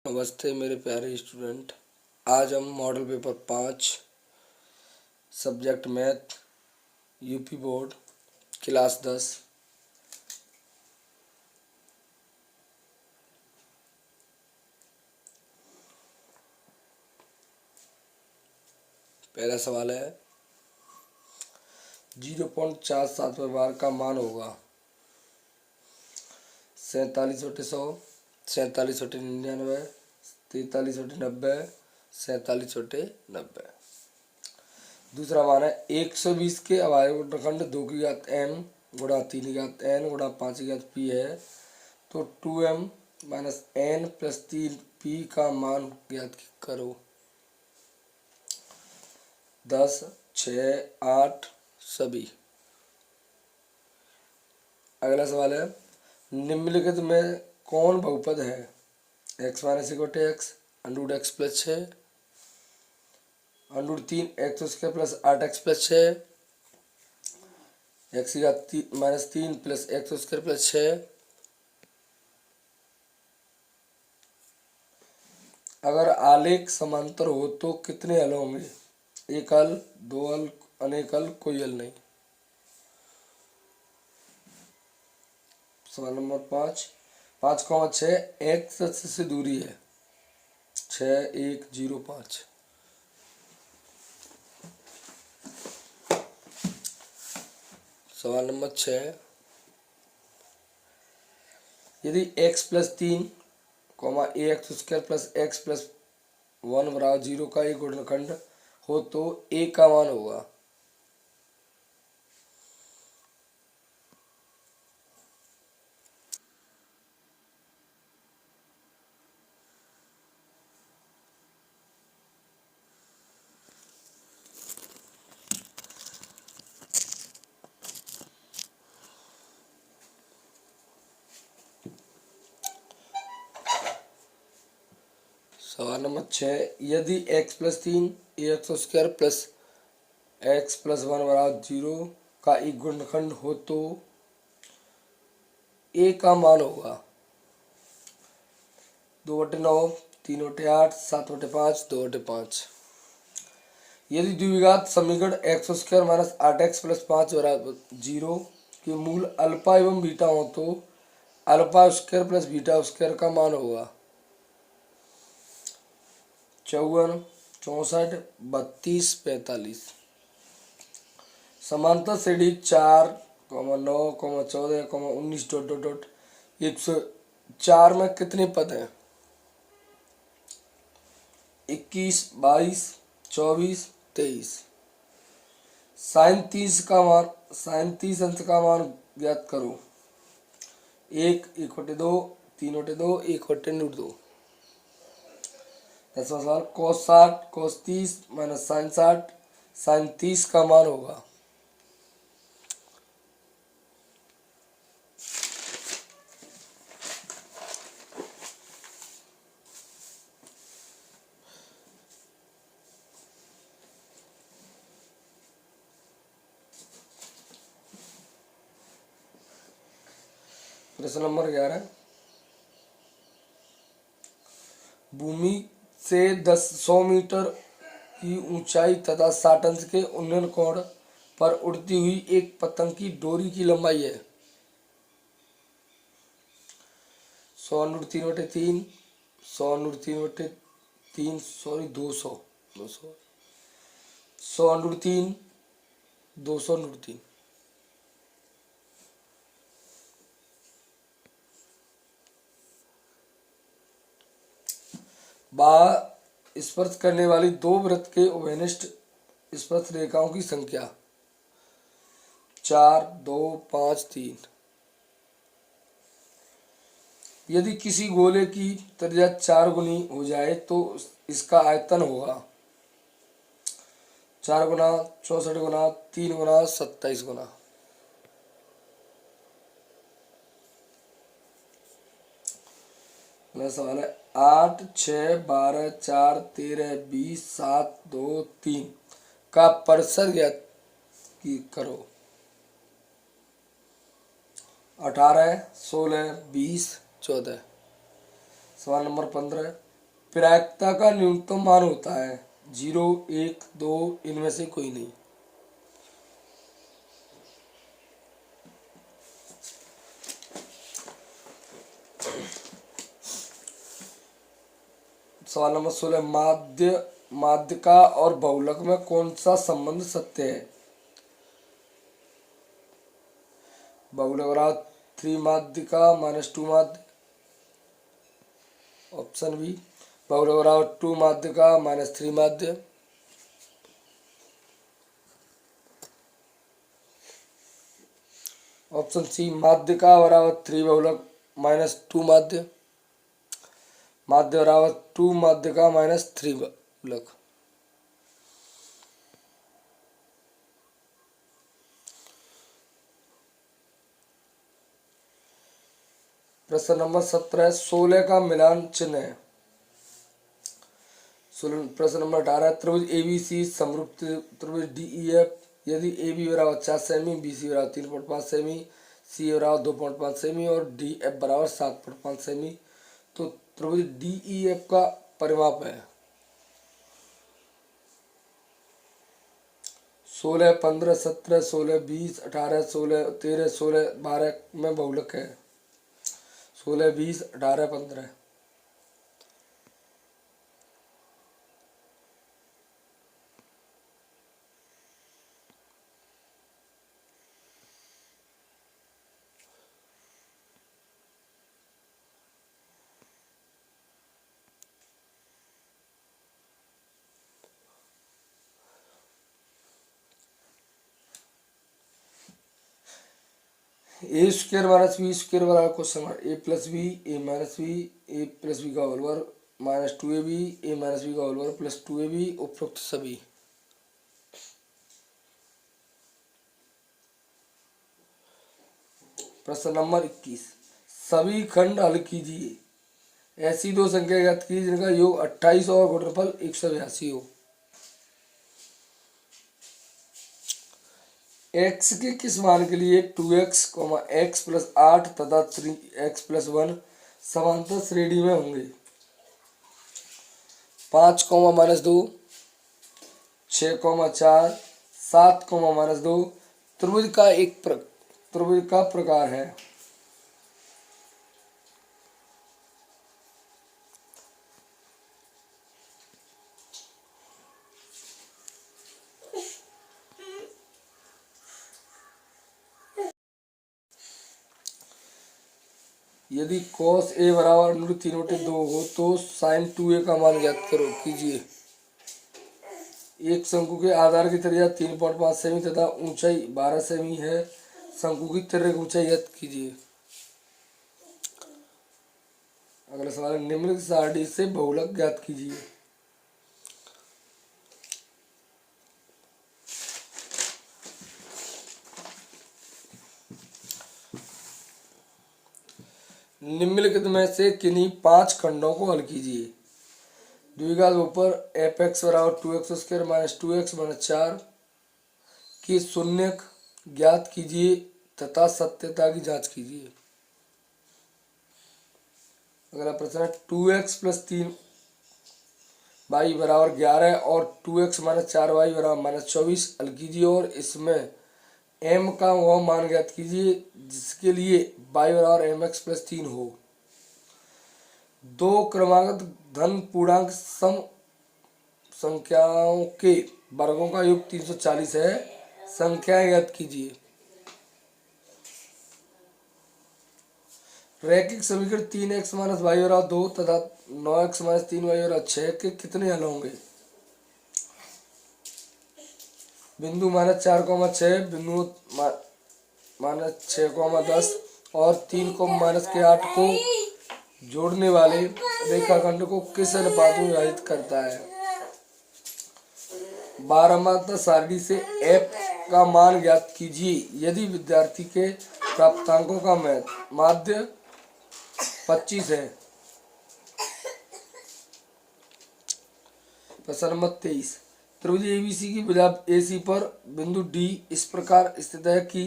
नमस्ते मेरे प्यारे स्टूडेंट। आज हम model paper 5 subject math UP board class 10 पहला सवाल है 0.47 बार का मान होगा 47/100, 47/99, 43/90, 47/90। दूसरा मान है 120 के अभाज्य खंड 2 की घात m गुणा 3 की घात n गुणा 5 की घात p है, तो 2m minus n plus 3p का मान ज्ञात करो। 10, 6, 8 सभी। अगला सवाल है निम्नलिखित में कौन बहुपद है? x minus equal to x, under x plus 6, under 3 x square plus 8x plus 6, x की घात minus 3 plus x square plus 6। अगर आलेख समांतर हो तो कितने हल होंगे? एक हल, दो हल, अनेक हल, कोई हल नहीं। सवाल नंबर 5, 5,6 एक्स से दूरी है 6,1,0,5। सवाल नंबर 6, यदि x plus 3 a x square plus x plus 1 बराबर 0 का एक गुणनखंड हो तो a का मान होगा। सवाल नंबर 6, यदि x plus 3 a x square plus x plus 1 बराबर 0 का एक गुणनखंड हो तो a का मान होगा। 2/9, 3/8, 7/5, 2/5। यदि द्विघात समीकरण x square minus 8x plus 5 बराबर 0 के मूल अल्फा एवं बीटा हो तो alpha square plus beta square का मान होगा। 54, 64, 32, 45। समांतर श्रेणी 4, 9, 14, 19 डॉट डॉट डॉट 104 में कितने पद हैं? 21, 22, 24, 23। साइन 30 अंश का मान ज्ञात करो। 1, 1/2, 3/2, 1/√2। 10वां सवाल cos 60 cos 30 माइनस साइन 60 साइन 30 का मान होगा। प्रश्न नंबर 11, भूमि से 100 मीटर की ऊंचाई तथा 60 अंश के उन्नयन कोण पर उड़ती हुई एक पतंग की डोरी की लंबाई है 100√3/3, 100√3/3, सॉरी 200, 100√3, 200√3। बाह्य स्पर्श करने वाली दो वृत्त के उभयनिष्ठ स्पर्श रेखाओं की संख्या 4, 2, 5, 3। यदि किसी गोले की त्रिज्या 4 गुनी हो जाए तो इसका आयतन होगा 4 गुना, 64 गुना, 3 गुना, 27 गुना। सवाल है 8, 6, 12, 4, 13, 20, 7, 2, 3 का परिसर ज्ञात करो। 18, 16, 20, 14। सवाल नंबर 15, प्रायिकता का न्यूनतम मान होता है 0, 1, 2 इनमें से कोई नहीं। सवाल नंबर 16, माध्यिका और बहुलक में कौन सा संबंध सत्य है? बहुलक बराबर 3 माध्यिका -2 माध्य। ऑप्शन बी, बहुलक बराबर 2 माध्यिका -3 माध्य। ऑप्शन सी, माध्यिका बराबर 3 बहुलक -2 माध्य। माध्य बराबर 2 माध्यिका -3 बहुलक। प्रश्न नंबर 17, 16 का मिलान चिन्ह है। प्रश्न नंबर 18, त्रिभुज एबीसी समरूप त्रिभुज डीईएफ यदि ए बी बराबर 4 सेमी, बी सी बराबर 3.5 सेमी, सी बराबर 2.5 सेमी और डी एफ बराबर 7.5 सेमी, तो त्रिभुज डीईएफ का परिमाप है 16, 15, 17, 16, 20, 18, 16, 13, 16, 12 में बहुलक है 16, 20, 18, 15। ए स्क्वायर माइनस बी स्क्वायर बराबर क्वेश्चन मार्क ए प्लस बी ए माइनस बी ए प्लस बी का होल वर्ग -2ab ए माइनस बी का होल वर्ग प्लस 2ab उपरोक्त सभी। प्रश्न नंबर 21, सभी खंड हल कीजिए। ऐसी दो संख्या ज्ञात कीजिए जिनका योग 28 और गुणनफल 182 हो। x के किस मान के लिए 2x, x प्लस 8 तथा 3x प्लस 1 समांतर श्रेणी में होंगे? 5, -2, 6, 4, 7, -2 त्रिभुज का प्रकार है। यदि cos a बराबर √3/2 हो तो sin 2a का मान ज्ञात करो कीजिए। एक शंकु के आधार की त्रिज्या 3.5 सेमी तथा ऊंचाई 12 सेमी है। शंकु की तिर्यक ऊंचाई ज्ञात कीजिए। अगला सवाल, निम्नलिखित सारणी से बहुलक ज्ञात कीजिए। निम्नलिखित में से किन्हीं 5 खंडों को हल कीजिए। द्विघात ऊपर एफ एक्स बराबर 2x² -2x -4 की शून्यक ज्ञात कीजिए तथा सत्यता की जांच कीजिए। अगला प्रश्न है 2x + 3y बराबर 11 और 2x - 4y बराबर -24 हल कीजिए और इसमें m का वह मान ज्ञात कीजिए जिसके लिए y बराबर mx + 3 हो। दो क्रमागत धन पूर्णांक सम संख्याओं के वर्गों का योग 340 है। संख्याएं ज्ञात कीजिए। रैखिक समीकरण 3x - y बराबर 2 तथा 9x - 3y बराबर 6 के कितने हल होंगे? बिंदु -4, 6 बिंदु -6, 10 और 3, -8 को जोड़ने वाले रेखाखंड को किस अनुपात में विभाजित करता है? 12 मात्रा सारणी से f का मान ज्ञात कीजिए यदि विद्यार्थी के प्राप्तांकों का माध्य 25 है। प्रश्न नंबर 23, त्रिभुज एबीसी की भुजा AC पर बिंदु D इस प्रकार स्थित है कि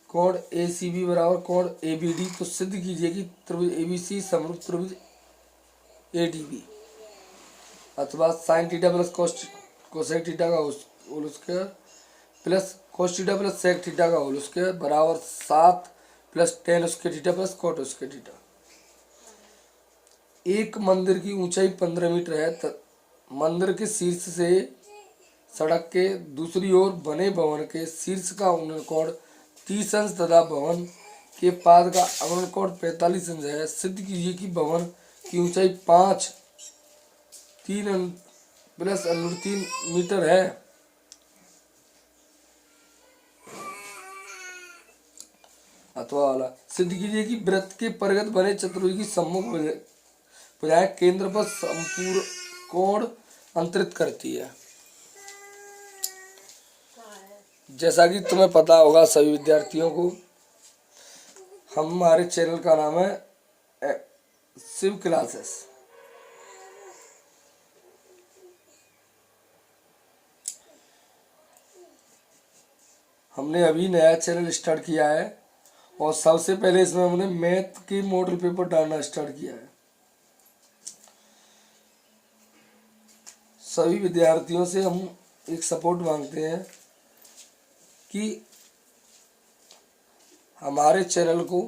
कोण ACB बराबर कोण ABD, तो सिद्ध कीजिए कि त्रिभुज ABC समरूप त्रिभुज ADB अथवा sine theta plus cosec theta का whole square plus cos theta plus sec theta का होल स्क्वायर बराबर 7 plus tan square theta plus cot square theta. एक मंदिर की ऊंचाई 15 मीटर है। मंदिर के शीर्ष से सड़क के दूसरी ओर बने भवन के शीर्ष का उन्नयन कोण 30 अंश तथा भवन के पाद का अवनयन कोण 45 अंश है। सिद्ध कीजिए कि भवन की ऊंचाई 3 प्लस √3 मीटर है। अथवा वाला सिद्ध कीजिए कि वृत्त के परिगत बने चतुर्भुज की सम्मुख भुजाएं केंद्र पर संपूर्ण कोण अंतरित करती है। जैसा कि तुम्हें पता होगा सभी विद्यार्थियों को, हमारे चैनल का नाम है शिव क्लासेस। हमने अभी नया चैनल स्टार्ट किया है और सबसे पहले इसमें हमने मैथ के मॉडल पेपर डालना स्टार्ट किया है। सभी विद्यार्थियों से हम एक सपोर्ट मांगते हैं कि हमारे चैनल को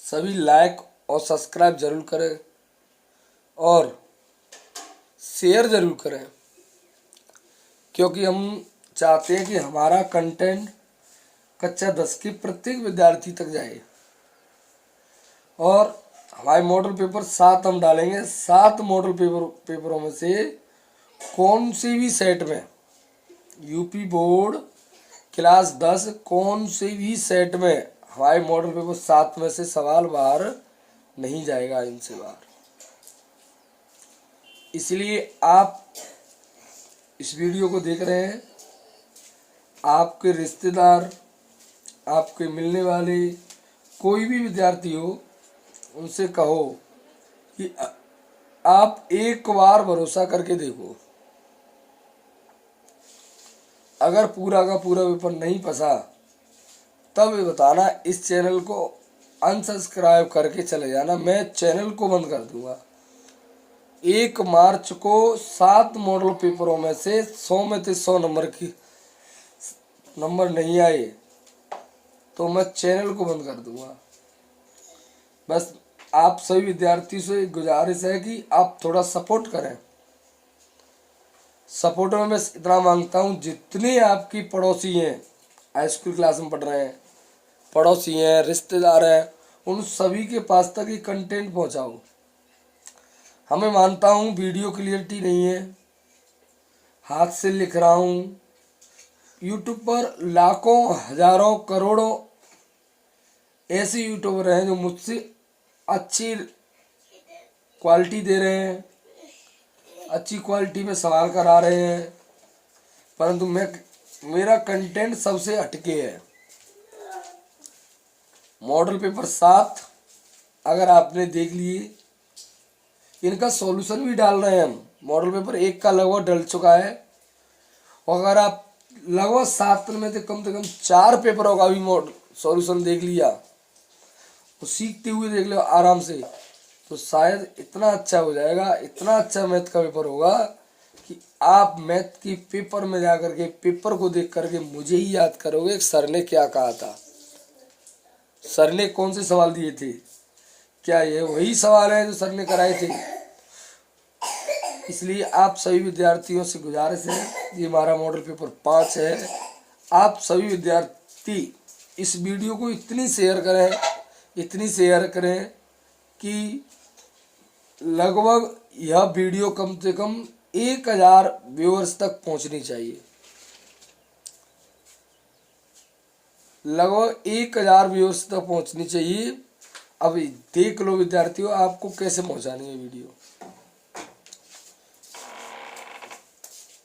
सभी लाइक और सब्सक्राइब जरूर करें और शेयर जरूर करें, क्योंकि हम चाहते हैं कि हमारा कंटेंट कक्षा 10 के प्रत्येक विद्यार्थी तक जाए। और हमारे मॉडल पेपर 7 हम डालेंगे। 7 मॉडल पेपरों में से कौन सी भी सेट में यूपी बोर्ड क्लास 10 कौन से भी सेट में हमारे मॉडल पेपर 7 में से सवाल बाहर नहीं जाएगा इनसे बाहर। इसलिए आप इस वीडियो को देख रहे हैं, आपके रिश्तेदार, आपके मिलने वाले कोई भी विद्यार्थी हो, उनसे कहो कि आप एक बार भरोसा करके देखो। अगर पूरा का पूरा पेपर नहीं फंसा तब ये बताना, इस चैनल को अनसब्सक्राइब करके चले जाना, मैं चैनल को बंद कर दूंगा। 1 मार्च को 7 मॉडल पेपरों में से 100 में से 100 नंबर नहीं आए तो मैं चैनल को बंद कर दूंगा। बस आप सभी विद्यार्थियों से गुजारिश है कि आप थोड़ा सपोर्ट करें। सपोर्ट में मैं इतना मांगता हूँ, जितने आपकी पड़ोसी हैं, हाई स्कूल क्लास में पढ़ रहे हैं, पड़ोसी हैं, रिश्तेदार हैं, उन सभी के पास तक ये कंटेंट पहुँचाओ। हमें मानता हूँ वीडियो क्लियरिटी नहीं है, हाथ से लिख रहा हूँ। यूट्यूब पर लाखों हजारों करोड़ों ऐसे यूट्यूबर हैं जो मुझसे अच्छी क्वालिटी दे रहे हैं, अच्छी क्वालिटी में सवाल करा रहे हैं, परंतु मेरा कंटेंट सबसे हटके है। मॉडल पेपर 7 अगर आपने देख लिए, इनका सॉल्यूशन भी डाल रहे हैं हम। मॉडल पेपर 1 का लगभग डल चुका है और अगर आप लगभग 7 में से कम 4 पेपरों का भी मॉडल सॉल्यूशन देख लिया, तो सीखते हुए देख लो आराम से, तो शायद इतना अच्छा हो जाएगा, इतना अच्छा मैथ का पेपर होगा कि आप मैथ की पेपर में जा करके पेपर को देख करके मुझे ही याद करोगे सर ने क्या कहा था, सर ने कौन से सवाल दिए थे, क्या ये वही सवाल है जो सर ने कराए थे। इसलिए आप सभी विद्यार्थियों से गुजारिश है, ये हमारा मॉडल पेपर 5 है। आप सभी विद्यार्थी इस वीडियो को इतनी शेयर करें कि लगभग यह वीडियो कम से कम 1000 व्यूअर्स तक पहुंचनी चाहिए। लगभग 1000 व्यूअर्स तक पहुंचनी चाहिए। अब देख लो विद्यार्थियों, आपको कैसे पहुंचानी है वीडियो।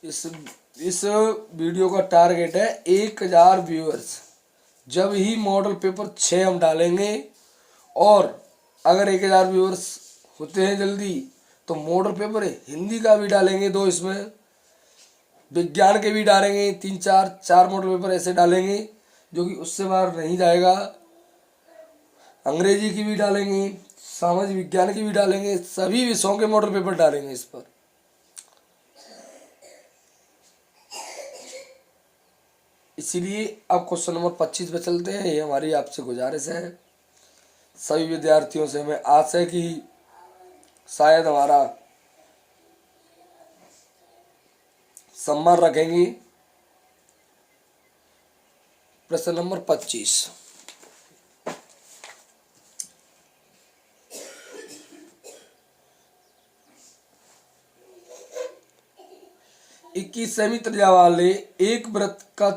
इस वीडियो का टारगेट है 1000 व्यूअर्स। जब ही मॉडल पेपर 6 हम डालेंगे और अगर 1000 व्यूअर्स होते हैं जल्दी तो मॉडल पेपर हिंदी का भी डालेंगे 2, इसमें विज्ञान के भी डालेंगे 3-4 मॉडल पेपर ऐसे डालेंगे जो कि उससे बाहर नहीं जाएगा। अंग्रेजी की भी डालेंगे सामाजिक विज्ञान की भी डालेंगे, सभी विषयों के मॉडल पेपर डालेंगे इस पर। इसीलिए अब क्वेश्चन नंबर 25 पे चलते हैं। ये हमारी आपसे गुजारिश है, सभी विद्यार्थियों से हमें आस है कि शायद हमारा सम्मान रखेंगी। प्रश्न नंबर 25, इक्कीस सेमी त्रिज्या वाले एक वृत्त का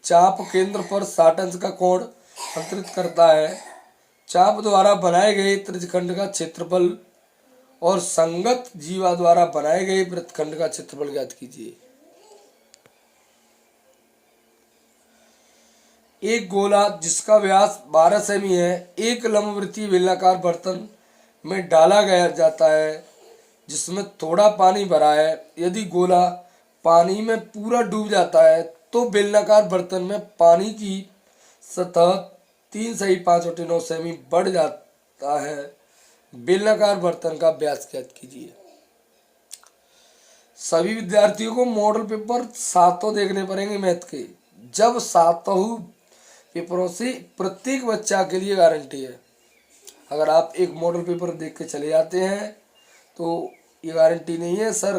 चाप केंद्र पर 60 अंश का कोण अंतरित करता है। चाप द्वारा बनाए गए त्रिज्यखंड का क्षेत्रफल और संगत जीवा द्वारा बनाए गए वृत्तखंड का क्षेत्रफल ज्ञात कीजिए। एक गोला जिसका व्यास 12 सेमी है एक लंबवृत्तीय बेलनाकार बर्तन में डाला गया जाता है जिसमें थोड़ा पानी भरा है। यदि गोला पानी में पूरा डूब जाता है तो बेलनाकार बर्तन में पानी की सतह 3.5 सेमी बढ़ जाता है। बेलनाकार बर्तन का व्यास ज्ञात कीजिए। सभी विद्यार्थियों को मॉडल पेपर सातों देखने पड़ेंगे मैथ के। जब सातों पेपरों से प्रत्येक बच्चा के लिए गारंटी है। अगर आप एक मॉडल पेपर देख के चले जाते हैं तो ये गारंटी नहीं है सर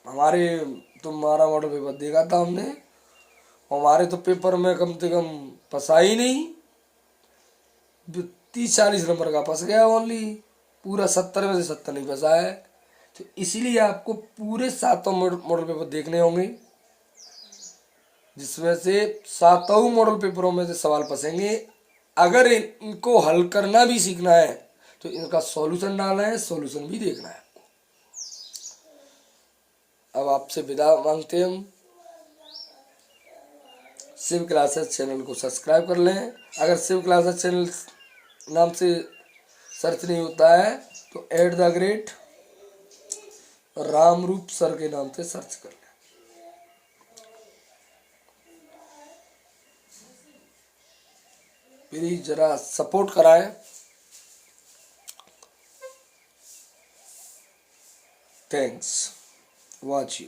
हमारे तुम्हारा मॉडल पेपर देखा था हमने, हमारे तो पेपर में कम से कम फंसा ही नहीं, 30-40 नंबर का फंस गया ओनली, पूरा 70 में से 70 नहीं फंसा है। तो इसीलिए आपको पूरे सातों मॉडल पेपर देखने होंगे जिसमें से सातों मॉडल पेपरों में से सवाल फंसेंगे। अगर इनको हल करना भी सीखना है तो इनका सॉल्यूशन डालना है, सॉल्यूशन भी देखना है। अब आपसे विदा मांगते हैं हम। शिव क्लासेस चैनल को सब्सक्राइब कर लें। अगर शिव क्लासेस चैनल नाम से सर्च नहीं होता है तो @रामरूप सर के नाम से सर्च कर लें। प्लीज जरा सपोर्ट कराएं। Thanks watch you.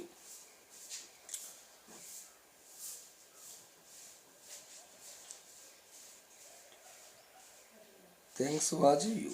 Thanks watch you.